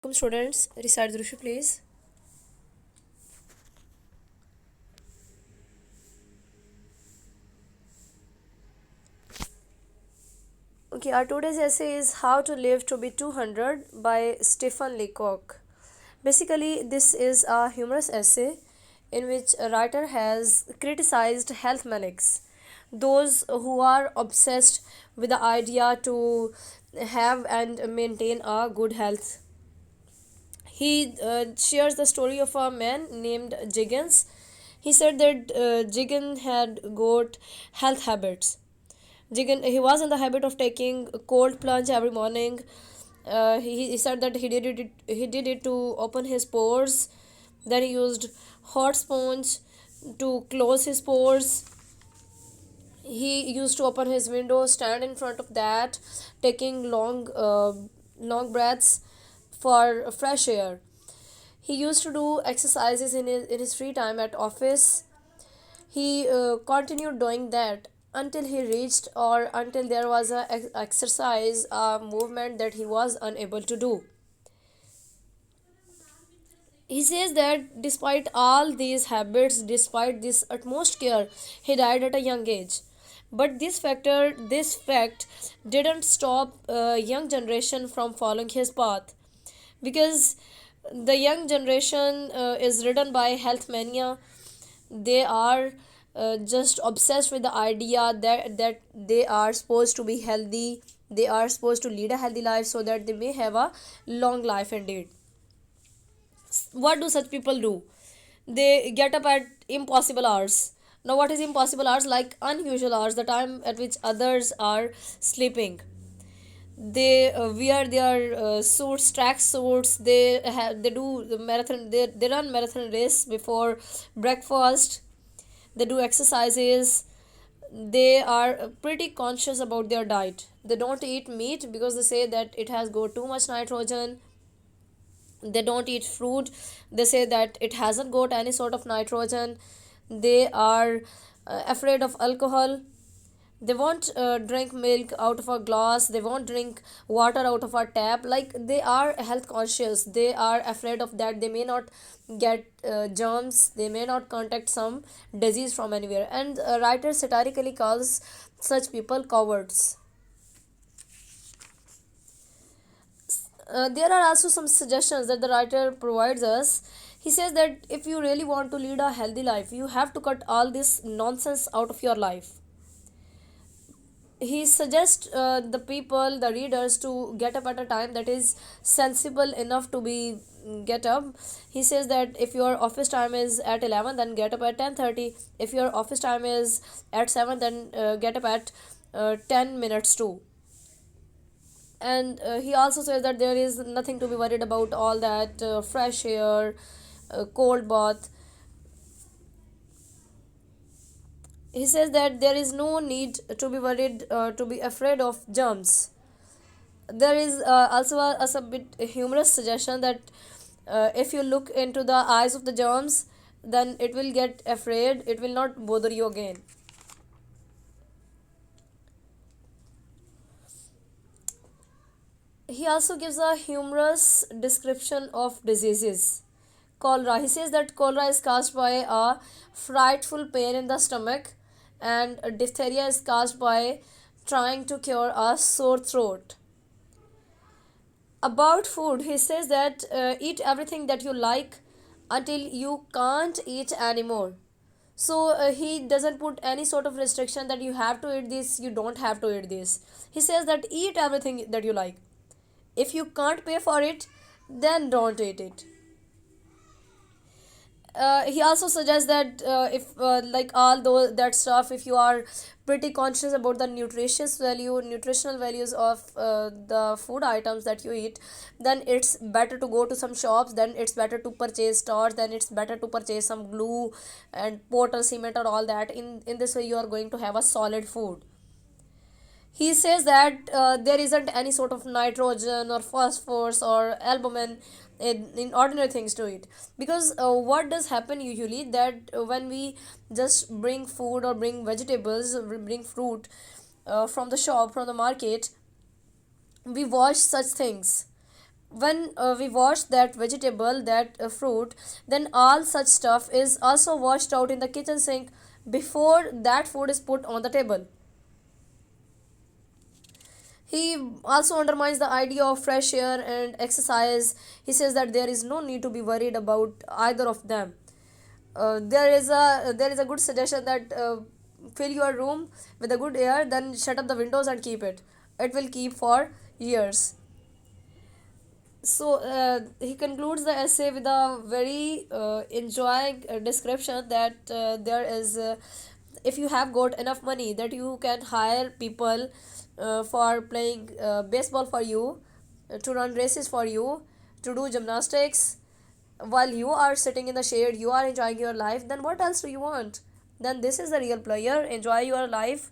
Welcome students, recite Drushu please. Okay, our today's essay is How to Live to Be 200 by Stephen Leacock. Basically, this is a humorous essay in which a writer has criticized health maniacs, those who are obsessed with the idea to have and maintain a good health. He shares the story of a man named Jiggins. He said that Jiggin had got health habits. Jiggin, he was in the habit of taking a cold plunge every morning. He said that he did it to open his pores. Then he used hot sponge to close his pores. He used to open his window, stand in front of that, taking long breaths for fresh air. He used to do exercises in his free time at office. He continued doing that until he reached or until there was exercise, a movement that he was unable to do. He says that despite all these habits, despite this utmost care, he died at a young age. But this fact didn't stop young generation from following his path, because the young generation is ridden by health mania. They are just obsessed with the idea that they are supposed to be healthy, they are supposed to lead a healthy life so that they may have a long life indeed. What do such people do? They get up at impossible hours. Now, what is impossible hours? Like unusual hours, the time at which others are sleeping. They wear their suits, track suits. They do the marathon. They run marathon race before breakfast. They do exercises. They are pretty conscious about their diet. They don't eat meat because they say that it has got too much nitrogen. They don't eat fruit. They say that it hasn't got any sort of nitrogen. They are afraid of alcohol. They won't drink milk out of a glass. They won't drink water out of a tap. Like, they are health conscious. They are afraid of that they may not get germs, they may not contact some disease from anywhere. And writer satirically calls such people cowards. There are also some suggestions that the writer provides us. He says that if you really want to lead a healthy life, you have to cut all this nonsense out of your life. He suggests the readers to get up at a time that is sensible enough to be get up. He says that if your office time is at 11, then get up at 10:30. If your office time is at 7, then get up at 10 minutes too. And he also says that there is nothing to be worried about all that fresh air, cold bath. He says that there is no need to be worried, to be afraid of germs. There is also a bit humorous suggestion that if you look into the eyes of the germs, then it will get afraid, it will not bother you again. He also gives a humorous description of diseases. Cholera. He says that cholera is caused by a frightful pain in the stomach, and diphtheria is caused by trying to cure a sore throat. About food, he says that eat everything that you like until you can't eat anymore. So he doesn't put any sort of restriction that you have to eat this, you don't have to eat this. He says that eat everything that you like. If you can't pay for it, then don't eat it. He also suggests that if like all those that stuff, if you are pretty conscious about the nutritional values of the food items that you eat, then it's better to go to some shops, then it's better to purchase stars, then it's better to purchase some glue and porter cement or all that. In this way you are going to have a solid food. He says that there isn't any sort of nitrogen or phosphorus or albumin in ordinary things to eat, because what does happen usually that when we just bring food or bring vegetables, we bring fruit from the shop, from the market, we wash such things. when we wash that vegetable, that fruit, then all such stuff is also washed out in the kitchen sink before that food is put on the table. He also undermines the idea of fresh air and exercise. He says that there is no need to be worried about either of them. There is a good suggestion that fill your room with a good air, then shut up the windows and keep it. It will keep for years. So he concludes the essay with a very enjoying description that there is if you have got enough money, that you can hire people for playing baseball for you, to run races for you, to do gymnastics while you are sitting in the shade, you are enjoying your life, then what else do you want? Then this is the real player. Enjoy your life.